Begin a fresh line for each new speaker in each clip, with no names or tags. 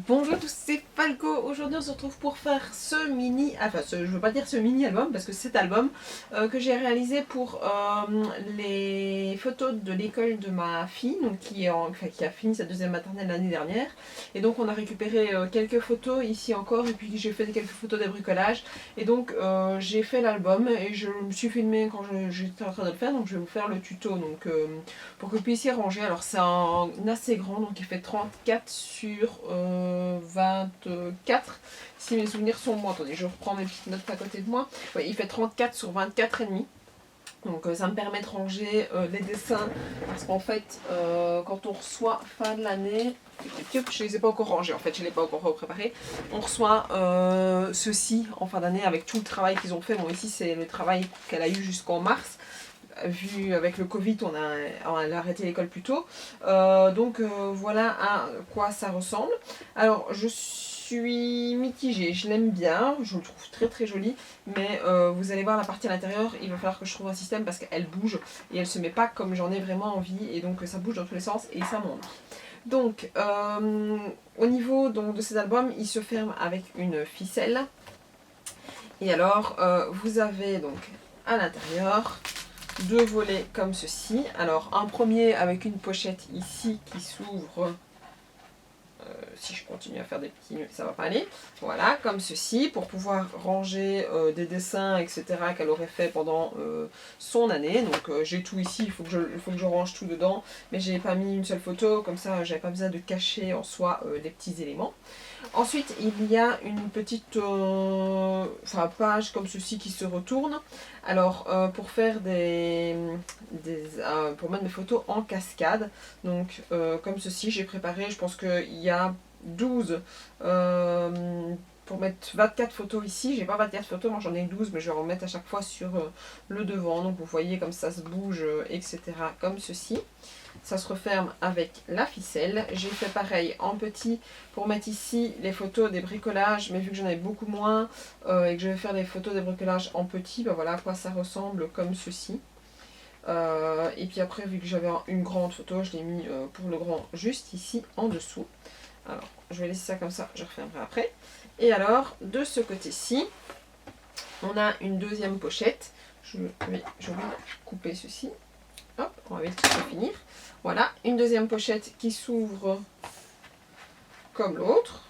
Bonjour à tous, c'est Falco. Aujourd'hui on se retrouve pour faire ce mini, je veux pas dire ce mini album parce que c'est cet album que j'ai réalisé pour les photos de l'école de ma fille, donc qui a fini sa deuxième maternelle l'année dernière. Et donc on a récupéré quelques photos ici encore, et puis j'ai fait quelques photos des bricolages. Et donc j'ai fait l'album et je me suis filmée quand j'étais en train de le faire, donc je vais vous faire le tuto donc, pour que vous puissiez ranger. Alors c'est un assez grand, donc il fait 34 sur 24, si mes souvenirs sont bons. Attendez, je reprends mes petites notes à côté de moi. Ouais, il fait 34 sur 24 et demi. Donc ça me permet de ranger les dessins, parce qu'en fait quand on reçoit fin de l'année, je ne les ai pas encore rangés, en fait je ne les ai pas encore préparés, on reçoit ceci en fin d'année avec tout le travail qu'ils ont fait. Bon, ici c'est le travail qu'elle a eu jusqu'en mars. Vu avec le Covid, on a arrêté l'école plus tôt. Voilà à quoi ça ressemble. Alors, je suis mitigée, je l'aime bien, je le trouve très très joli, mais vous allez voir la partie à l'intérieur, il va falloir que je trouve un système parce qu'elle bouge et elle se met pas comme j'en ai vraiment envie, et donc ça bouge dans tous les sens et ça m'ennuie. Donc, au niveau donc, de ces albums, ils se ferment avec une ficelle. Et alors, vous avez donc à l'intérieur deux volets comme ceci. Alors un premier avec une pochette ici qui s'ouvre. Si je continue à faire des petits nœuds, ça va pas aller. Voilà, comme ceci, pour pouvoir ranger des dessins, etc. qu'elle aurait fait pendant son année. Donc j'ai tout ici, il faut que je range tout dedans, mais j'ai pas mis une seule photo, comme ça j'avais pas besoin de cacher en soi les petits éléments. Ensuite, il y a une petite page comme ceci qui se retourne. Alors, pour faire pour mettre mes photos en cascade, donc comme ceci, j'ai préparé, je pense qu'il y a 12 pour mettre 24 photos ici. J'ai pas 24 photos, moi j'en ai 12, mais je vais en mettre à chaque fois sur le devant. Donc vous voyez comme ça se bouge, etc. comme ceci. Ça se referme avec la ficelle. J'ai fait pareil en petit pour mettre ici les photos des bricolages, mais vu que j'en avais beaucoup moins et que je vais faire des photos des bricolages en petit, ben voilà à quoi ça ressemble comme ceci. Et puis après, vu que j'avais une grande photo, je l'ai mis pour le grand juste ici en dessous. Alors je vais laisser ça comme ça, je refermerai après. Et alors de ce côté-ci, on a une deuxième pochette. Je vais couper ceci. Hop, on va vite finir. Voilà, une deuxième pochette qui s'ouvre comme l'autre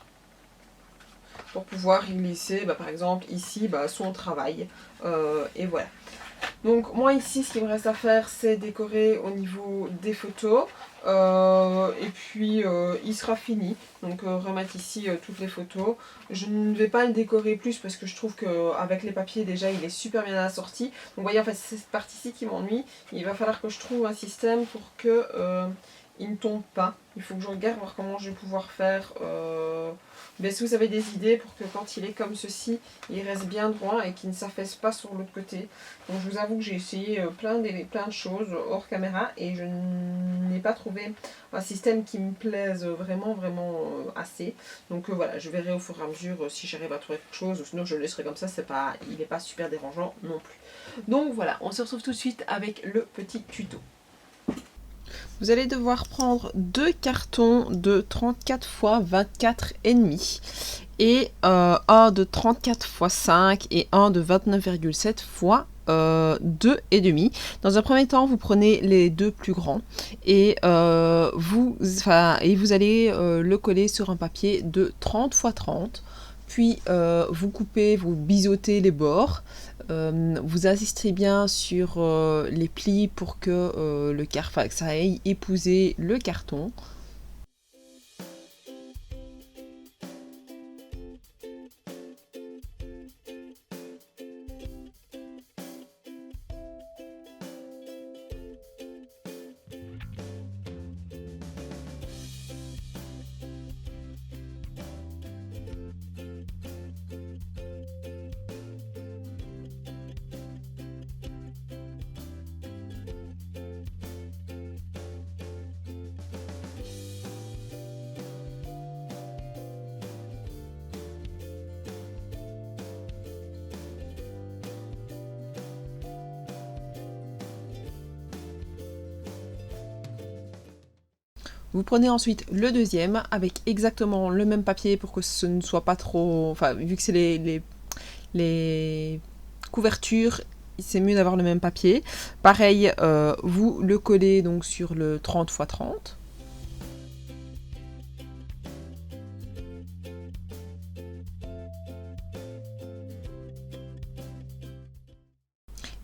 pour pouvoir y glisser, par exemple ici, son travail. Et voilà. Donc moi ici, ce qu'il me reste à faire, c'est décorer au niveau des photos. Et puis il sera fini. Donc remettre ici toutes les photos. Je ne vais pas le décorer plus parce que je trouve qu'avec les papiers déjà il est super bien assorti. Donc vous voyez, en fait c'est cette partie-ci qui m'ennuie. Il va falloir que je trouve un système pour que il ne tombe pas. Il faut que je regarde voir comment je vais pouvoir faire. Si vous avez des idées pour que quand il est comme ceci, il reste bien droit et qu'il ne s'affaisse pas sur l'autre côté. Donc je vous avoue que j'ai essayé plein de choses hors caméra et je n'ai pas trouvé un système qui me plaise vraiment assez. Donc voilà, je verrai au fur et à mesure si j'arrive à trouver quelque chose, ou sinon je le laisserai comme ça, il n'est pas super dérangeant non plus. Donc voilà, on se retrouve tout de suite avec le petit tuto. Vous allez devoir prendre deux cartons de 34 x 24 et demi et un de 34 x 5 et un de 29,7 x 2 et demi. Dans un premier temps, vous prenez les deux plus grands et vous allez le coller sur un papier de 30 x 30. Puis vous coupez, vous biseautez les bords. Vous insistez bien sur les plis pour que que ça aille épouser le carton.
Vous prenez ensuite le deuxième avec exactement le même papier pour que ce ne soit pas trop... Enfin, vu que c'est les couvertures, c'est mieux d'avoir le même papier. Pareil, vous le collez donc sur le 30 x 30.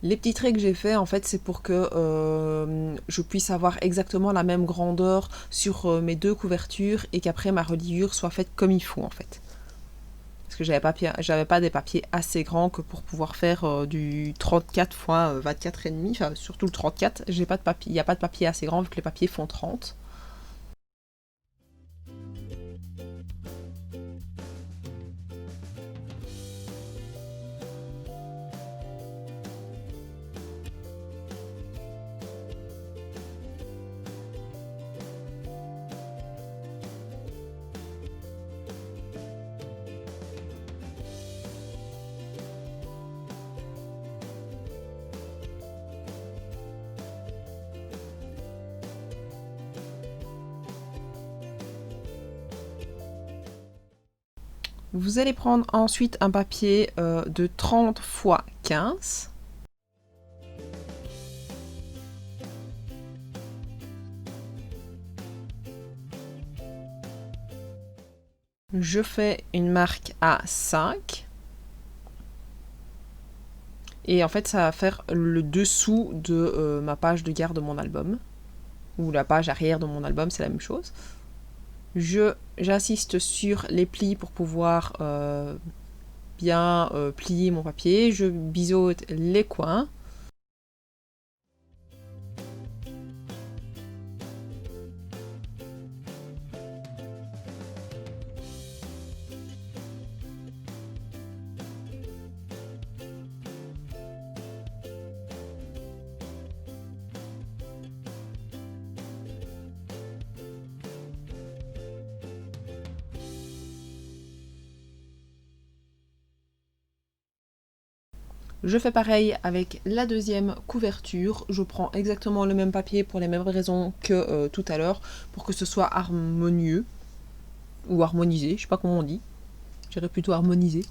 Les petits traits que j'ai fait, en fait, c'est pour que je puisse avoir exactement la même grandeur sur mes deux couvertures et qu'après ma reliure soit faite comme il faut, en fait. Parce que j'avais pas des papiers assez grands que pour pouvoir faire du 34 x 24,5, enfin surtout le 34, j'ai pas de papier, il n'y a pas de papier assez grand vu que les papiers font 30. Vous allez prendre ensuite un papier de 30 x 15. Je fais une marque à 5. Et en fait, ça va faire le dessous de ma page de garde de mon album. Ou la page arrière de mon album, c'est la même chose. J'insiste sur les plis pour pouvoir bien plier mon papier. Je biseaute les coins. Je fais pareil avec la deuxième couverture. Je prends exactement le même papier pour les mêmes raisons que tout à l'heure, pour que ce soit harmonieux ou harmonisé, je sais pas comment on dit. Je dirais plutôt harmonisé.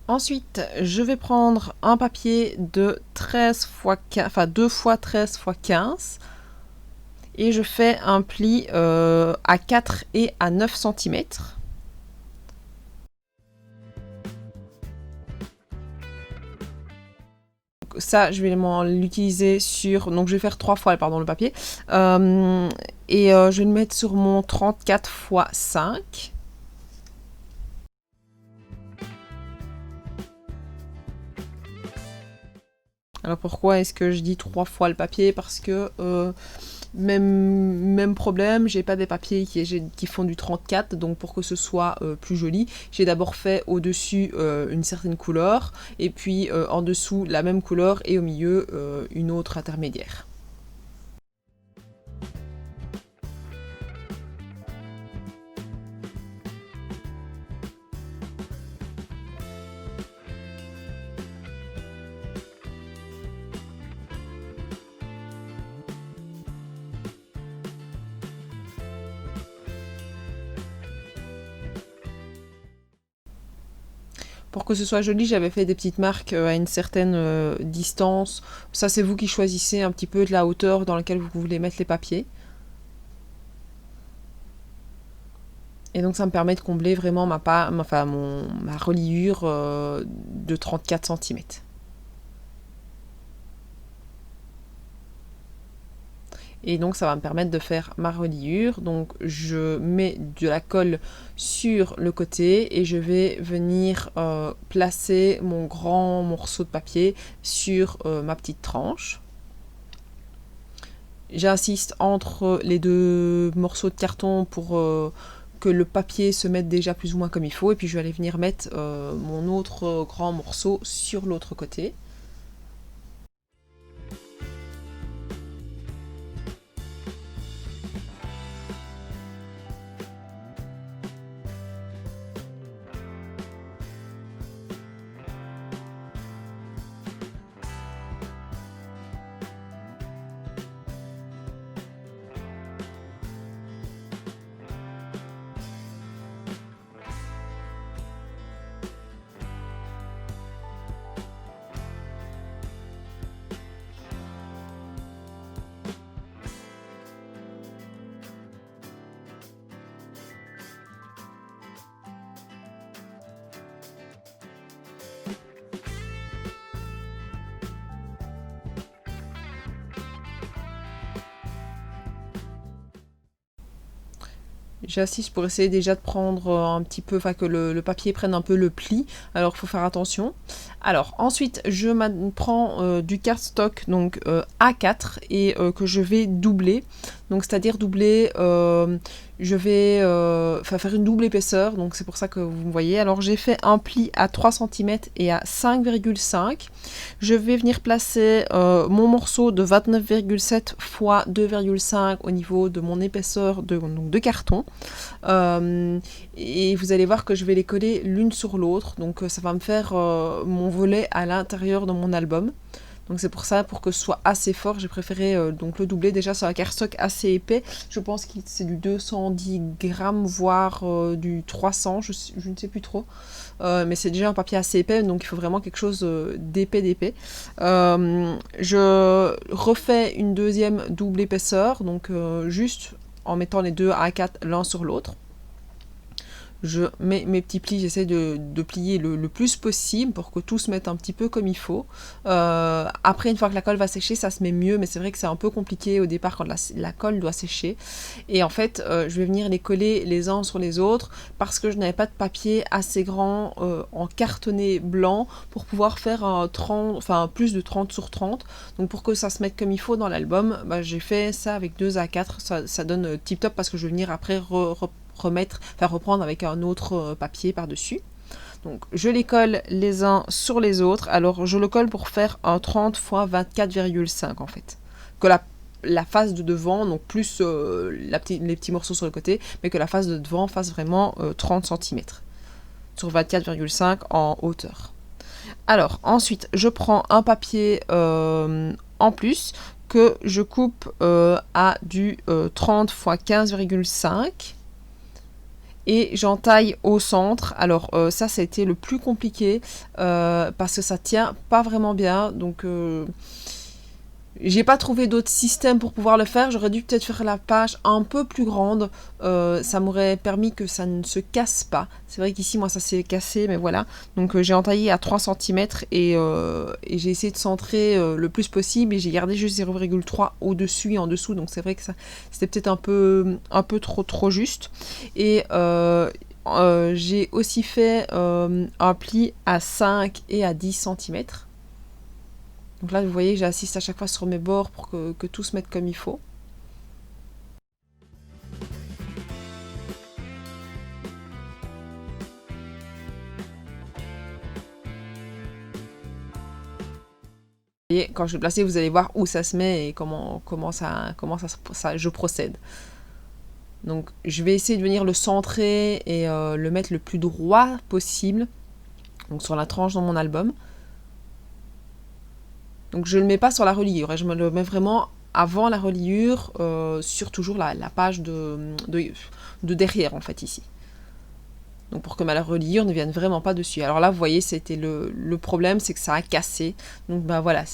Ensuite, je vais prendre un papier de 13 x 15, enfin 2 x 13 x 15 et je fais un pli à 4 et à 9 cm. Ça, je vais l'utiliser sur... Donc, je vais faire 3 fois le papier. Et je vais le mettre sur mon 34 x 5. Alors pourquoi est-ce que je dis 3 fois le papier? Parce que même problème, j'ai pas des papiers qui font du 34, donc pour que ce soit plus joli, j'ai d'abord fait au-dessus une certaine couleur, et puis en dessous la même couleur, et au milieu une autre intermédiaire. Pour que ce soit joli, j'avais fait des petites marques à une certaine distance. Ça, c'est vous qui choisissez un petit peu de la hauteur dans laquelle vous voulez mettre les papiers. Et donc ça me permet de combler vraiment ma reliure de 34 cm. Et donc ça va me permettre de faire ma reliure. Donc je mets de la colle sur le côté et je vais venir placer mon grand morceau de papier sur ma petite tranche. J'insiste entre les deux morceaux de carton pour que le papier se mette déjà plus ou moins comme il faut. Et puis je vais aller venir mettre mon autre grand morceau sur l'autre côté. J'insiste pour essayer déjà de prendre un petit peu, enfin que le papier prenne un peu le pli. Alors il faut faire attention. Alors ensuite je prends du cardstock donc A4 et que je vais doubler. Donc c'est-à-dire doubler, je vais faire une double épaisseur. Donc c'est pour ça que vous me voyez. Alors j'ai fait un pli à 3 cm et à 5,5. Je vais venir placer mon morceau de 29,7 x 2,5 au niveau de mon épaisseur de carton. Et vous allez voir que je vais les coller l'une sur l'autre. Donc ça va me faire mon volet à l'intérieur de mon album. Donc c'est pour ça, pour que ce soit assez fort, j'ai préféré donc le doubler. Déjà c'est un cardstock assez épais, je pense que c'est du 210 grammes, voire du 300, je ne sais plus trop. Mais c'est déjà un papier assez épais, donc il faut vraiment quelque chose d'épais. Je refais une deuxième double épaisseur, donc juste en mettant les deux A4 l'un sur l'autre. Je mets mes petits plis, j'essaie de plier le plus possible pour que tout se mette un petit peu comme il faut. Après, une fois que la colle va sécher, ça se met mieux, mais c'est vrai que c'est un peu compliqué au départ quand la colle doit sécher. Et en fait, je vais venir les coller les uns sur les autres parce que je n'avais pas de papier assez grand en cartonné blanc pour pouvoir faire plus de 30 sur 30. Donc pour que ça se mette comme il faut dans l'album, j'ai fait ça avec 2 A4, ça donne tip top parce que je vais venir après reprendre avec un autre papier par-dessus. Donc je les colle les uns sur les autres. Alors je le colle pour faire un 30 x 24,5 en fait. Que la face de devant, donc plus les petits morceaux sur le côté, mais que la face de devant fasse vraiment 30 cm sur 24,5 en hauteur. Alors ensuite je prends un papier en plus que je coupe à du 30 x 15,5 et j'entaille au centre. Alors ça a été le plus compliqué parce que ça tient pas vraiment bien, donc j'ai pas trouvé d'autres systèmes pour pouvoir le faire. J'aurais dû peut-être faire la page un peu plus grande, ça m'aurait permis que ça ne se casse pas. C'est vrai qu'ici moi ça s'est cassé, mais voilà. Donc j'ai entaillé à 3 cm et j'ai essayé de centrer le plus possible et j'ai gardé juste 0,3 au-dessus et en dessous. Donc c'est vrai que c'était peut-être un peu trop juste. Et j'ai aussi fait un pli à 5 et à 10 cm. Donc là, vous voyez, j'insiste à chaque fois sur mes bords pour que tout se mette comme il faut. Et quand je vais placer, vous allez voir où ça se met et comment je procède. Donc je vais essayer de venir le centrer et le mettre le plus droit possible, donc sur la tranche dans mon album. Donc je ne le mets pas sur la reliure, je me le mets vraiment avant la reliure, sur toujours la page de derrière en fait ici. Donc pour que ma reliure ne vienne vraiment pas dessus. Alors là vous voyez c'était le problème, c'est que ça a cassé. Donc voilà,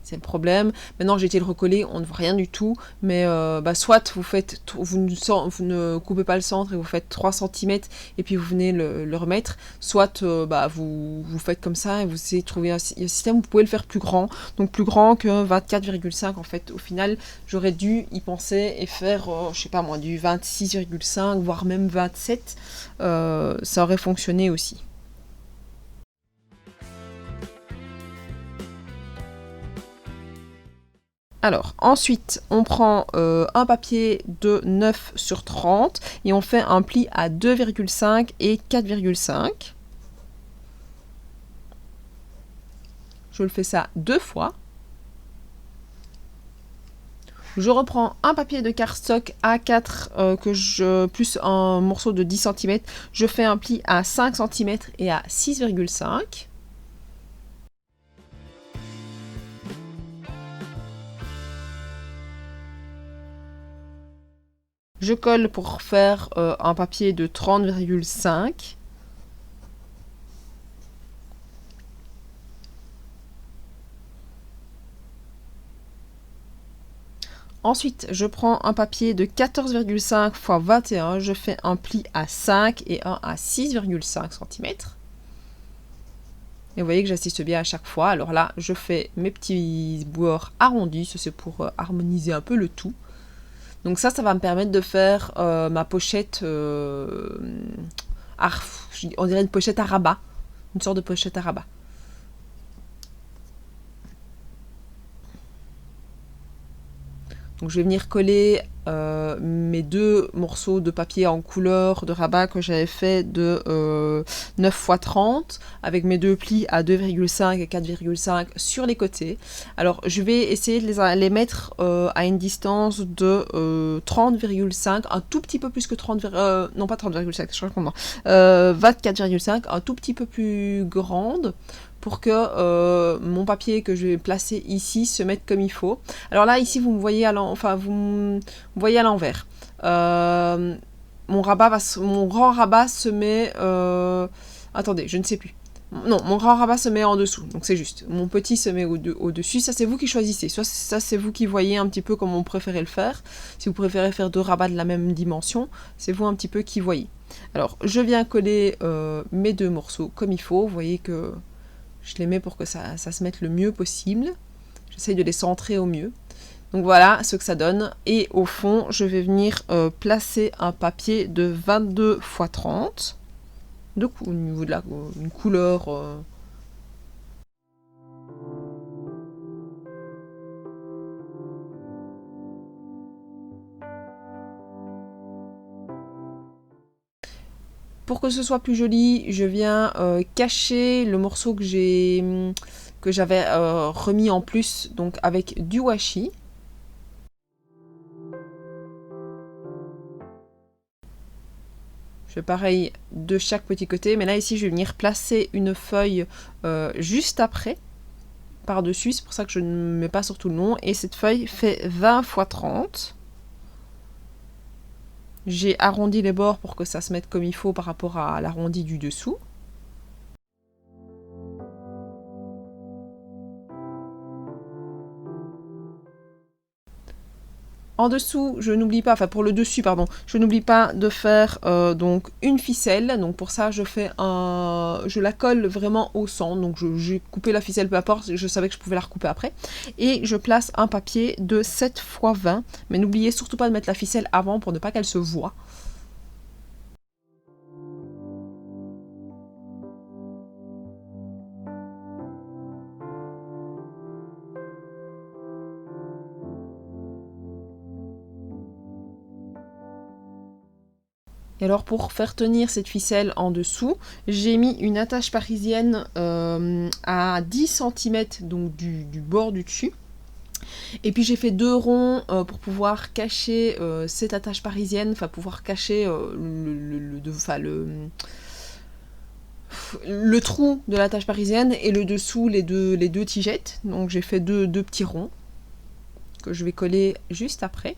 c'est le problème. Maintenant j'ai été le recoller, on ne voit rien du tout, mais soit vous ne coupez pas le centre et vous faites 3 cm et puis vous venez le remettre, soit vous faites comme ça et vous essayez de trouver un système, vous pouvez le faire plus grand, donc plus grand que 24,5 en fait. Au final j'aurais dû y penser et faire, je sais pas moi, du 26,5 voire même 27, ça aurait fonctionné aussi. Alors, ensuite, on prend un papier de 9 sur 30 et on fait un pli à 2,5 et 4,5. Je le fais ça 2 fois. Je reprends un papier de cardstock A4 plus un morceau de 10 cm. Je fais un pli à 5 cm et à 6,5. Je colle pour faire un papier de 30,5. Ensuite, je prends un papier de 14,5 x 21. Je fais un pli à 5 et un à 6,5 cm. Et vous voyez que j'assiste bien à chaque fois. Alors là, je fais mes petits bords arrondis. Ça, c'est pour harmoniser un peu le tout. Donc ça va me permettre de faire ma pochette, on dirait une pochette à rabat, une sorte de pochette à rabat. Donc je vais venir coller mes 2 morceaux de papier en couleur de rabat que j'avais fait de 9 x 30 avec mes 2 plis à 2,5 et 4,5 sur les côtés. Alors je vais essayer de les mettre à une distance de 30,5, un tout petit peu plus que 30, non pas 30,5, je recommande, 24,5, un tout petit peu plus grande, pour que mon papier que je vais placer ici se mette comme il faut. Alors là, ici, vous me voyez à l'envers. Mon grand rabat se met... attendez, je ne sais plus. Non, mon grand rabat se met en dessous, donc c'est juste. Mon petit se met au-dessus. Ça, c'est vous qui choisissez. Soit ça, c'est vous qui voyez un petit peu comment vous préférez le faire. Si vous préférez faire 2 rabats de la même dimension, c'est vous un petit peu qui voyez. Alors, je viens coller mes 2 morceaux comme il faut. Vous voyez que... je les mets pour que ça se mette le mieux possible. J'essaye de les centrer au mieux. Donc voilà ce que ça donne. Et au fond, je vais venir placer un papier de 22 x 30. Au niveau de une couleur... Pour que ce soit plus joli, je viens cacher le morceau que j'avais remis en plus, donc avec du washi. Je fais pareil de chaque petit côté, mais là ici je vais venir placer une feuille juste après, par-dessus, c'est pour ça que je ne mets pas sur tout le long, et cette feuille fait 20 x 30. J'ai arrondi les bords pour que ça se mette comme il faut par rapport à l'arrondi du dessous. En dessous, je n'oublie pas, enfin pour le dessus, pardon, je n'oublie pas de faire donc une ficelle. Donc pour ça, je la colle vraiment au centre. Donc j'ai coupé la ficelle, peu importe, je savais que je pouvais la recouper après. Et je place un papier de 7 x 20. Mais n'oubliez surtout pas de mettre la ficelle avant pour ne pas qu'elle se voie. Et alors pour faire tenir cette ficelle en dessous, j'ai mis une attache parisienne à 10 cm donc du bord du dessus. Et puis j'ai fait 2 ronds pour pouvoir cacher cette attache parisienne, enfin pouvoir cacher le trou de l'attache parisienne et le dessous les deux tigettes. Donc j'ai fait deux petits ronds que je vais coller juste après.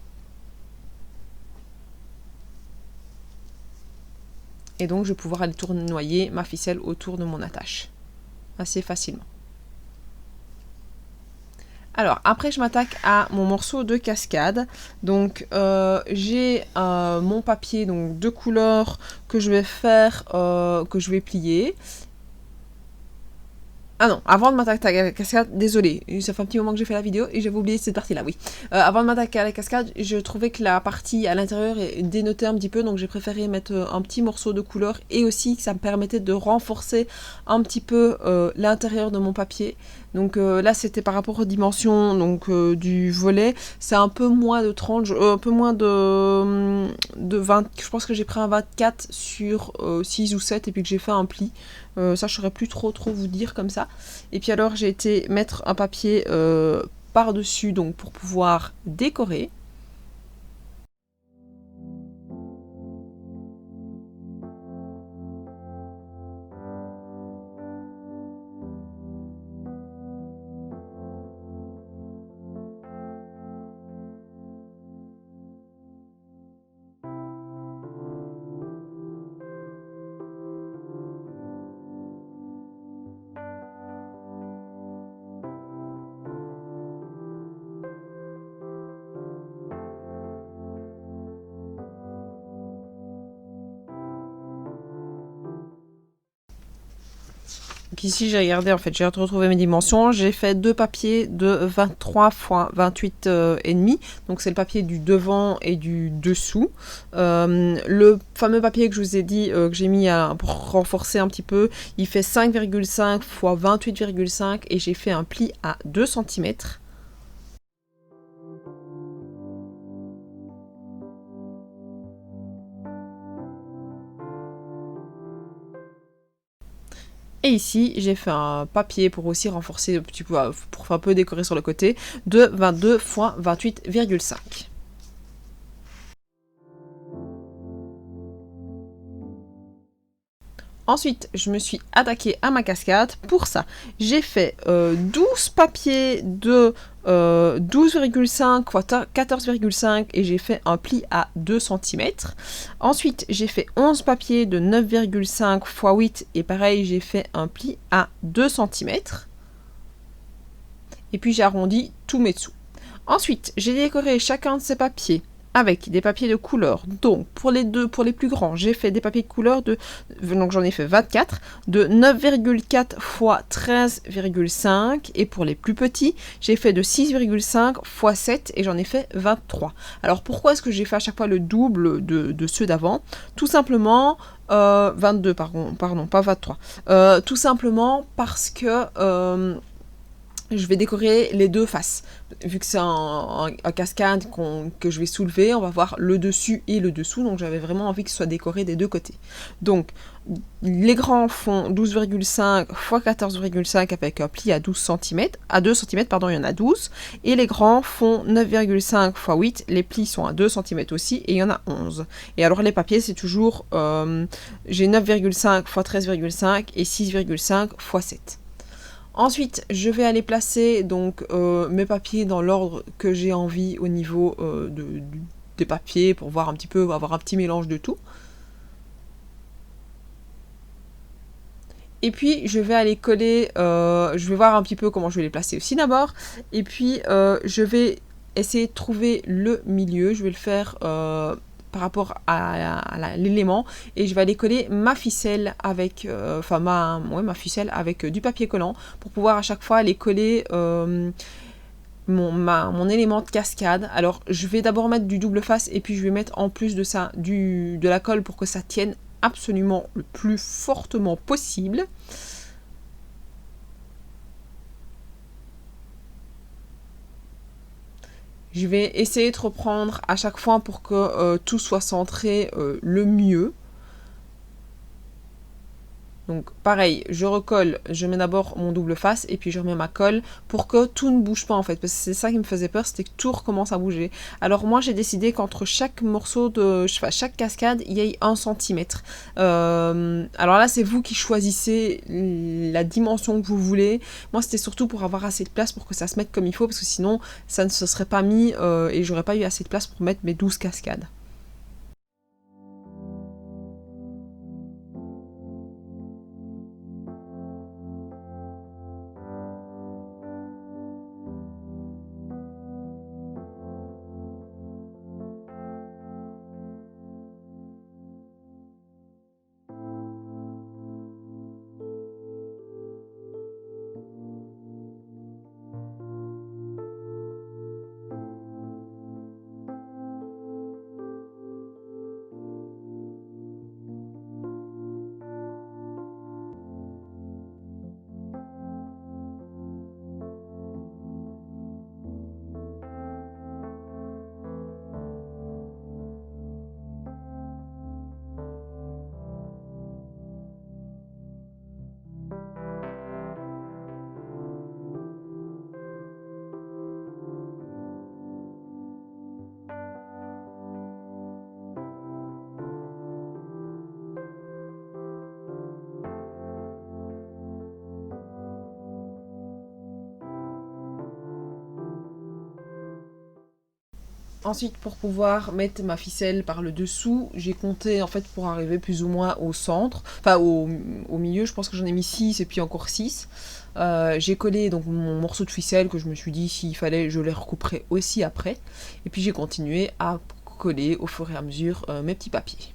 Et donc je vais pouvoir aller tournoyer ma ficelle autour de mon attache assez facilement. Alors, après, je m'attaque à mon morceau de cascade. Donc, j'ai mon papier donc de couleur que je vais faire, que je vais plier. Ah non, avant de m'attaquer à la cascade, désolé, ça fait un petit moment que j'ai fait la vidéo et j'avais oublié cette partie-là, oui. Avant de m'attaquer à la cascade, je trouvais que la partie à l'intérieur dénotait un petit peu, donc j'ai préféré mettre un petit morceau de couleur et aussi que ça me permettait de renforcer un petit peu l'intérieur de mon papier. Donc là, c'était par rapport aux dimensions donc, du volet, c'est un peu moins de 30, un peu moins de 20, je pense que j'ai pris un 24 sur 6 ou 7 et puis que j'ai fait un pli. Ça, je saurais plus trop vous dire comme ça. Et puis alors, j'ai été mettre un papier par-dessus donc pour pouvoir décorer. Donc ici, j'ai regardé, en fait, j'ai retrouvé mes dimensions. J'ai fait deux papiers de 23 x 28 et demi. Donc c'est le papier du devant et du dessous. Le fameux papier que je vous ai dit que j'ai mis pour renforcer un petit peu, il fait 5,5 x 28,5 et j'ai fait un pli à 2 cm. Et ici, j'ai fait un papier pour aussi renforcer, petit peu, pour un peu décorer sur le côté, de 22 x 28,5. Ensuite, je me suis attaquée à ma cascade. Pour ça, j'ai fait 12 papiers de 12,5 x 14,5 et j'ai fait un pli à 2 cm. Ensuite, j'ai fait 11 papiers de 9,5 x 8 et pareil, j'ai fait un pli à 2 cm. Et puis j'ai arrondi tous mes dessous. Ensuite, j'ai décoré chacun de ces papiers avec des papiers de couleur. Donc, pour les plus grands, j'ai fait des papiers de couleur donc j'en ai fait 24, de 9,4 x 13,5. Et pour les plus petits, j'ai fait de 6,5 x 7 et j'en ai fait 23. Alors, pourquoi est-ce que j'ai fait à chaque fois le double de ceux d'avant? Tout simplement, 22, pardon, pas 23. Tout simplement parce que je vais décorer les deux faces. Vu que c'est un cascade que je vais soulever, on va voir le dessus et le dessous. Donc j'avais vraiment envie que ce soit décoré des deux côtés. Donc les grands font 12,5 x 14,5 avec un pli à 12 cm. À 2 cm, pardon, il y en a 12. Et les grands font 9,5 x 8. Les plis sont à 2 cm aussi et il y en a 11. Et alors les papiers, c'est toujours... j'ai 9,5 x 13,5 et 6,5 x 7. Ensuite, je vais aller placer donc mes papiers dans l'ordre que j'ai envie au niveau des papiers pour voir un petit peu, avoir un petit mélange de tout. Et puis, je vais aller coller, je vais voir un petit peu comment je vais les placer aussi d'abord. Et puis, je vais essayer de trouver le milieu. Je vais le faire par rapport à l'élément et je vais aller coller ma ficelle avec ma ficelle avec du papier collant pour pouvoir à chaque fois aller coller mon élément de cascade. Alors je vais d'abord mettre du double face et puis je vais mettre en plus de ça de la colle pour que ça tienne absolument le plus fortement possible. Je vais essayer de reprendre à chaque fois pour que tout soit centré le mieux. Donc pareil, je recolle, je mets d'abord mon double face et puis je remets ma colle pour que tout ne bouge pas en fait. Parce que c'est ça qui me faisait peur, c'était que tout recommence à bouger. Alors moi j'ai décidé qu'entre chaque morceau chaque cascade, il y ait 1 cm. Alors là c'est vous qui choisissez la dimension que vous voulez. Moi c'était surtout pour avoir assez de place pour que ça se mette comme il faut parce que sinon ça ne se serait pas mis et j'aurais pas eu assez de place pour mettre mes 12 cascades. Ensuite, pour pouvoir mettre ma ficelle par le dessous, j'ai compté en fait pour arriver plus ou moins au centre, enfin au milieu, je pense que j'en ai mis 6 et puis encore 6. J'ai collé donc mon morceau de ficelle que je me suis dit s'il fallait je les recouperai aussi après. Et puis j'ai continué à coller au fur et à mesure mes petits papiers.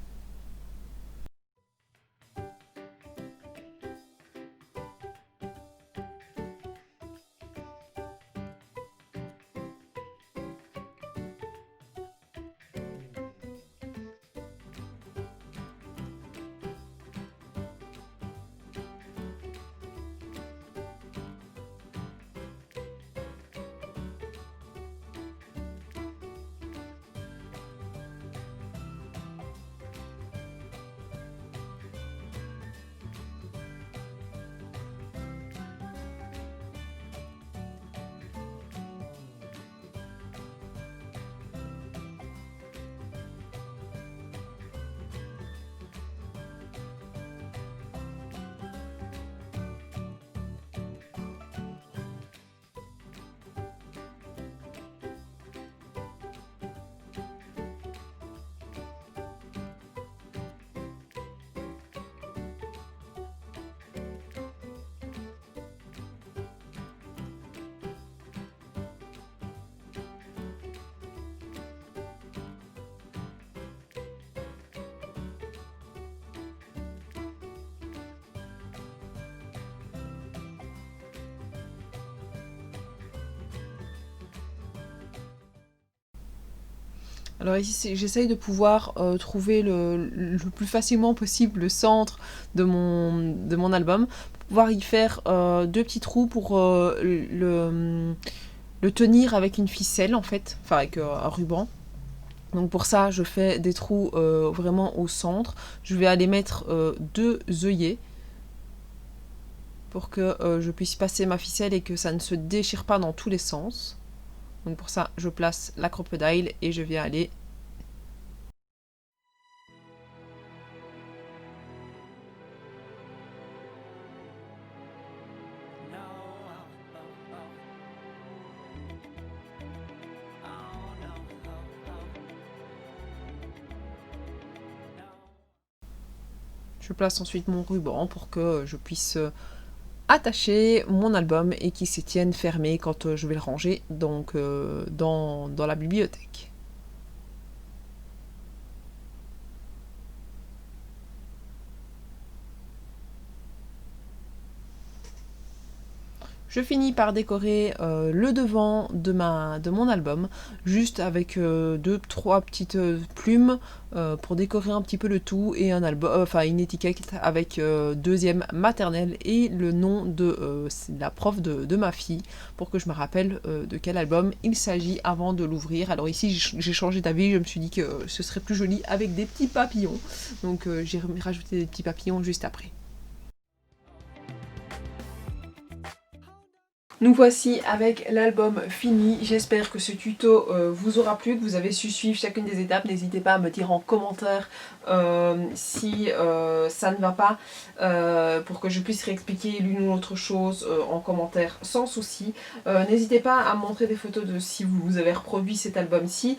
Alors ici, j'essaye de pouvoir trouver le plus facilement possible le centre de mon album, pour pouvoir y faire 2 petits trous pour le tenir avec une ficelle en fait, enfin avec un ruban. Donc pour ça, je fais des trous vraiment au centre. Je vais aller mettre 2 œillets pour que je puisse passer ma ficelle et que ça ne se déchire pas dans tous les sens. Donc pour ça, je place la crocodile et je vais aller Je place ensuite mon ruban pour que je puisse attacher mon album et qu'il se tienne fermé quand je vais le ranger donc, dans la bibliothèque. Je finis par décorer le devant de mon album, juste avec 2-3 petites plumes pour décorer un petit peu le tout et une étiquette avec deuxième maternelle et le nom de la prof de ma fille pour que je me rappelle de quel album il s'agit avant de l'ouvrir. Alors ici j'ai changé d'avis, je me suis dit que ce serait plus joli avec des petits papillons, donc j'ai rajouté des petits papillons juste après. Nous voici avec l'album fini. J'espère que ce tuto vous aura plu, que vous avez su suivre chacune des étapes. N'hésitez pas à me dire en commentaire si ça ne va pas, pour que je puisse réexpliquer l'une ou l'autre chose en commentaire sans souci. N'hésitez pas à me montrer des photos de si vous avez reproduit cet album-ci,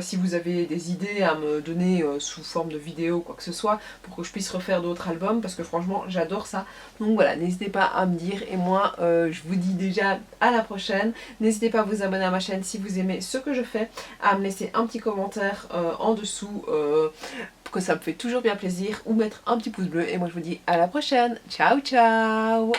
si vous avez des idées à me donner sous forme de vidéo ou quoi que ce soit, pour que je puisse refaire d'autres albums, parce que franchement j'adore ça. Donc voilà, n'hésitez pas à me dire, et moi je vous dis déjà à la prochaine. N'hésitez pas à vous abonner à ma chaîne si vous aimez ce que je fais, à me laisser un petit commentaire en dessous, que ça me fait toujours bien plaisir, ou mettre un petit pouce bleu, et moi je vous dis à la prochaine. Ciao ciao.